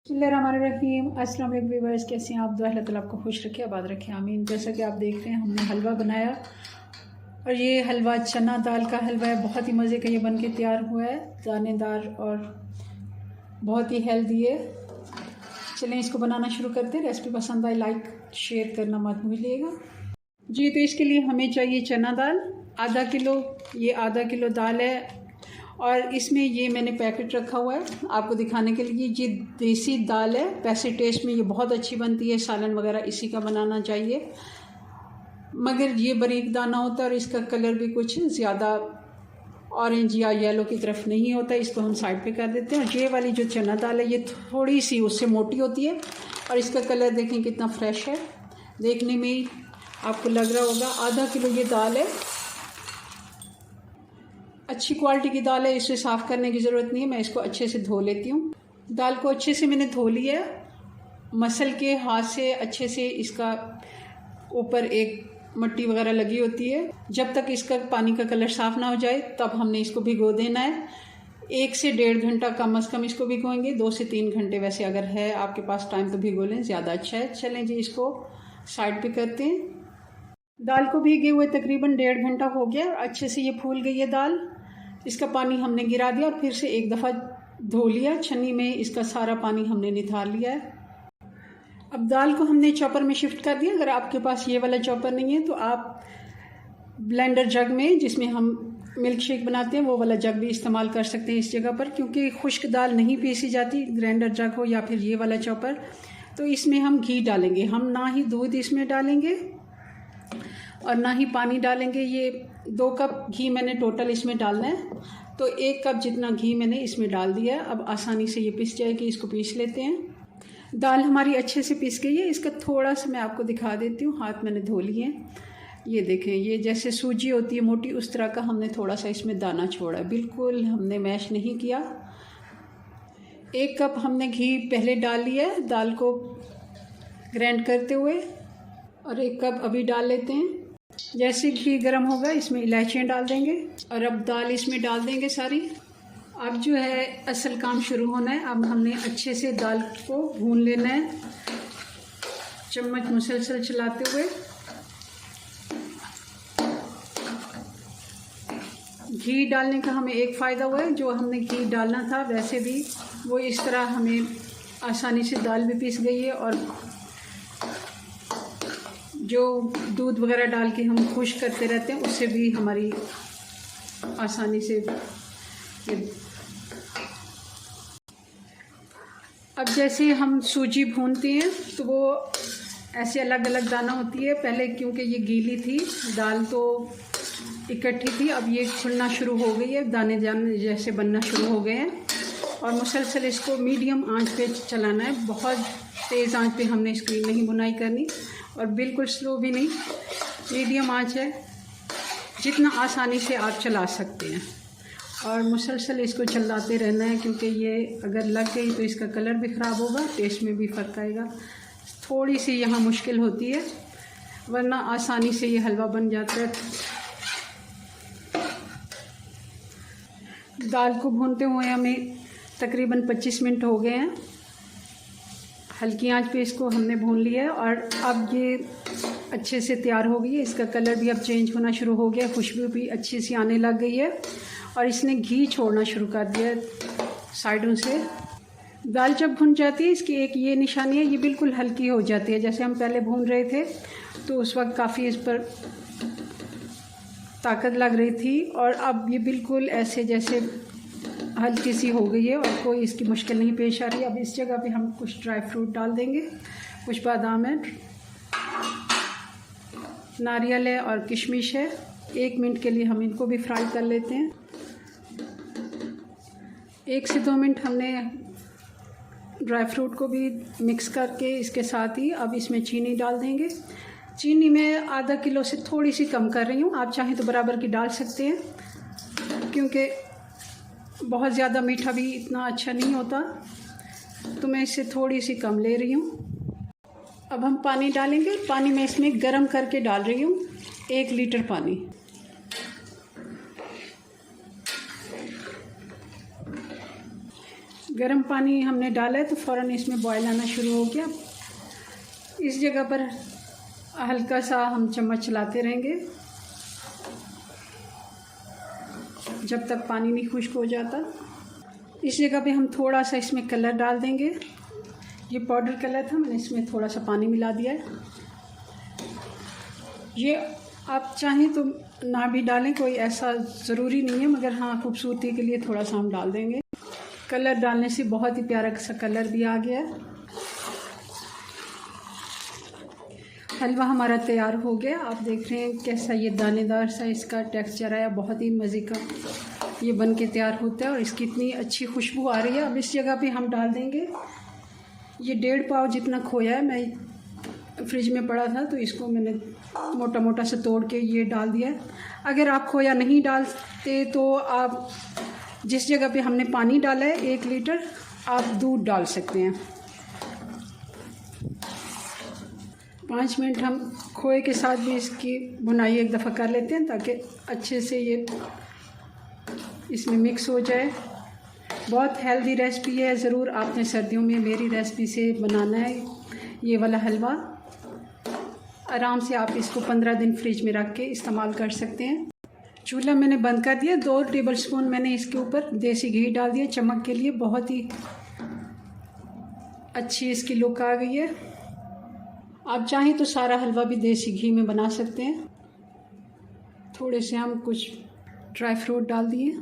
बिस्मिल्लाहिर्रहमानिर्रहीम। अस्सलाम वालेकुम व्यूअर्स, कैसे हैं आप? दुआ अल्लाह ताला आपको खुश रखे, आबाद रखे, आमीन। जैसा कि आप देख रहे हैं हमने हलवा बनाया और ये हलवा चना दाल का हलवा है। बहुत ही मज़े का ये बन के तैयार हुआ है, दानेदार और बहुत ही हेल्दी है। चलें इसको बनाना शुरू करते हैं। रेसिपी पसंद आए लाइक शेयर करना मत भूलिएगा जी। तो इसके लिए हमें चाहिए चना दाल आधा किलो। ये आधा किलो दाल है और इसमें ये मैंने पैकेट रखा हुआ है आपको दिखाने के लिए। ये देसी दाल है, पैसे टेस्ट में ये बहुत अच्छी बनती है। सालन वगैरह इसी का बनाना चाहिए, मगर ये बारीक दाना होता है और इसका कलर भी कुछ ज़्यादा ऑरेंज या येलो की तरफ नहीं होता। इसको हम साइड पे कर देते हैं। और ये वाली जो चना दाल है ये थोड़ी सी उससे मोटी होती है और इसका कलर देखें कितना फ्रेश है, देखने में ही आपको लग रहा होगा। आधा किलो ये दाल है, अच्छी क्वालिटी की दाल है, इसे साफ़ करने की ज़रूरत नहीं है। मैं इसको अच्छे से धो लेती हूँ। दाल को अच्छे से मैंने धो लिया है, मसल के हाथ से अच्छे से। इसका ऊपर एक मिट्टी वगैरह लगी होती है। जब तक इसका पानी का कलर साफ़ ना हो जाए तब हमने इसको भिगो देना है। 1 से 1.5 घंटा कम से कम इसको भिगोएंगे। 2 से 3 घंटे वैसे अगर है आपके पास टाइम तो भिगो लें, ज़्यादा अच्छा है। चलें जी, इसको साइड पे करते हैं। दाल को भीगे हुए तकरीबन 1.5 घंटा हो गया। अच्छे से ये फूल गई है दाल। इसका पानी हमने गिरा दिया और फिर से एक दफ़ा धो लिया छन्नी में। इसका सारा पानी हमने निथार लिया है। अब दाल को हमने चॉपर में शिफ्ट कर दिया। अगर आपके पास ये वाला चॉपर नहीं है तो आप ब्लेंडर जग में, जिसमें हम मिल्क शेक बनाते हैं, वो वाला जग भी इस्तेमाल कर सकते हैं इस जगह पर, क्योंकि खुश्क दाल नहीं पीसी जाती। ग्राइंडर जग हो या फिर ये वाला चॉपर। तो इसमें हम घी डालेंगे। हम ना ही दूध इसमें डालेंगे और ना ही पानी डालेंगे। ये 2 कप घी मैंने टोटल इसमें डालना है, तो 1 कप जितना घी मैंने इसमें डाल दिया है। अब आसानी से ये पिस जाएगी। इसको पीस लेते हैं। दाल हमारी अच्छे से पिस गई है। इसका थोड़ा सा मैं आपको दिखा देती हूँ। हाथ मैंने धो लिए हैं। ये देखें, ये जैसे सूजी होती है मोटी, उस तरह का हमने थोड़ा सा इसमें दाना छोड़ा है। बिल्कुल हमने मैश नहीं किया। 1 कप हमने घी पहले डाल लिया है दाल को ग्राइंड करते हुए, और 1 कप अभी डाल लेते हैं। जैसे घी गर्म होगा इसमें इलायचियाँ डाल देंगे और अब दाल इसमें डाल देंगे सारी। अब जो है असल काम शुरू होना है। अब हमने अच्छे से दाल को भून लेना है, चम्मच मुसलसल चलाते हुए। घी डालने का हमें एक फ़ायदा हुआ है, जो हमने घी डालना था वैसे भी वो इस तरह हमें आसानी से दाल भी पिस गई है। और जो दूध वगैरह डाल के हम खुश करते रहते हैं उससे भी हमारी आसानी से अब जैसे हम सूजी भूनते हैं तो वो ऐसे अलग अलग दाना होती है। पहले क्योंकि ये गीली थी दाल तो इकट्ठी थी, अब ये खुलना शुरू हो गई है, दाने दाने जैसे बनना शुरू हो गए हैं। और मुसलसल इसको मीडियम आंच पे चलाना है। बहुत तेज़ आंच पे हमने इसकी नहीं बुनाई करनी और बिल्कुल स्लो भी नहीं, मीडियम आंच है, जितना आसानी से आप चला सकते हैं। और मुसलसल इसको चलाते रहना है, क्योंकि ये अगर लग गई तो इसका कलर भी ख़राब होगा, टेस्ट में भी फ़र्क आएगा। थोड़ी सी यहाँ मुश्किल होती है, वरना आसानी से ये हलवा बन जाता है। दाल को भूनते हुए हमें तकरीबन 25 मिनट हो गए हैं। हल्की आंच पे इसको हमने भून लिया है और अब ये अच्छे से तैयार हो गई है। इसका कलर भी अब चेंज होना शुरू हो गया, खुशबू भी अच्छी सी आने लग गई है और इसने घी छोड़ना शुरू कर दिया है साइडों से। दाल जब भुन जाती है इसकी एक ये निशानी है, ये बिल्कुल हल्की हो जाती है। जैसे हम पहले भून रहे थे तो उस वक्त काफ़ी इस पर ताकत लग रही थी, और अब ये बिल्कुल ऐसे जैसे हल्की सी हो गई है और कोई इसकी मुश्किल नहीं पेश आ रही। अब इस जगह पे हम कुछ ड्राई फ्रूट डाल देंगे। कुछ बादाम है, नारियल है और किशमिश है। 1 मिनट के लिए हम इनको भी फ्राई कर लेते हैं। 1 से 2 मिनट हमने ड्राई फ्रूट को भी मिक्स करके इसके साथ ही अब इसमें चीनी डाल देंगे। चीनी मैं आधा किलो से थोड़ी सी कम कर रही हूँ, आप चाहें तो बराबर की डाल सकते हैं, क्योंकि बहुत ज़्यादा मीठा भी इतना अच्छा नहीं होता, तो मैं इससे थोड़ी सी कम ले रही हूँ। अब हम पानी डालेंगे। पानी मैं इसमें गरम करके डाल रही हूँ, 1 लीटर पानी। गर्म पानी हमने डाला है तो फ़ौरन इसमें बॉयल आना शुरू हो गया। इस जगह पर हल्का सा हम चम्मच चलाते रहेंगे जब तक पानी नहीं खुश्क हो जाता। इस जगह पे हम थोड़ा सा इसमें कलर डाल देंगे। ये पाउडर कलर था, मैंने इसमें थोड़ा सा पानी मिला दिया है। ये आप चाहें तो ना भी डालें, कोई ऐसा ज़रूरी नहीं है, मगर हाँ खूबसूरती के लिए थोड़ा सा हम डाल देंगे। कलर डालने से बहुत ही प्यारा सा कलर भी आ गया है। हलवा हमारा तैयार हो गया। आप देख रहे हैं कैसा ये दानेदार सा इसका टेक्सचर आया, बहुत ही मज़े का ये बन के तैयार होता है और इसकी इतनी अच्छी खुशबू आ रही है। अब इस जगह पे हम डाल देंगे ये 1.5 पाव जितना खोया है, मैं फ्रिज में पड़ा था तो इसको मैंने मोटा मोटा से तोड़ के ये डाल दिया है। अगर आप खोया नहीं डालते तो आप जिस जगह पे हमने पानी डाला है 1 लीटर, आप दूध डाल सकते हैं। 5 मिनट हम खोए के साथ भी इसकी भुनाई एक दफ़ा कर लेते हैं ताकि अच्छे से ये इसमें मिक्स हो जाए। बहुत हेल्दी रेसिपी है, ज़रूर आपने सर्दियों में मेरी रेसिपी से बनाना है ये वाला हलवा। आराम से आप इसको 15 दिन फ्रिज में रख के इस्तेमाल कर सकते हैं। चूल्हा मैंने बंद कर दिया। 2 टेबलस्पून मैंने इसके ऊपर देसी घी डाल दिया चमक के लिए। बहुत ही अच्छी इसकी लुक आ गई है। आप चाहें तो सारा हलवा भी देसी घी में बना सकते हैं। थोड़े से हम कुछ ड्राई फ्रूट डाल दिए।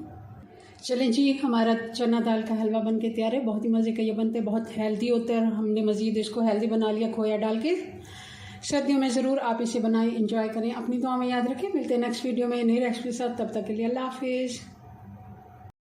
चलें जी, हमारा चना दाल का हलवा बन के तैयार है। बहुत ही मज़े का ये बनते हैं, बहुत हेल्दी होता है और हमने मज़ीद इसको हेल्दी बना लिया खोया डाल के। सर्दियों में ज़रूर आप इसे बनाएं, एंजॉय करें। अपनी दुआ में याद रखें। मिलते हैं नेक्स्ट वीडियो में नई रेसिपी के साथ। तब तक के लिए अल्लाह हाफिज़।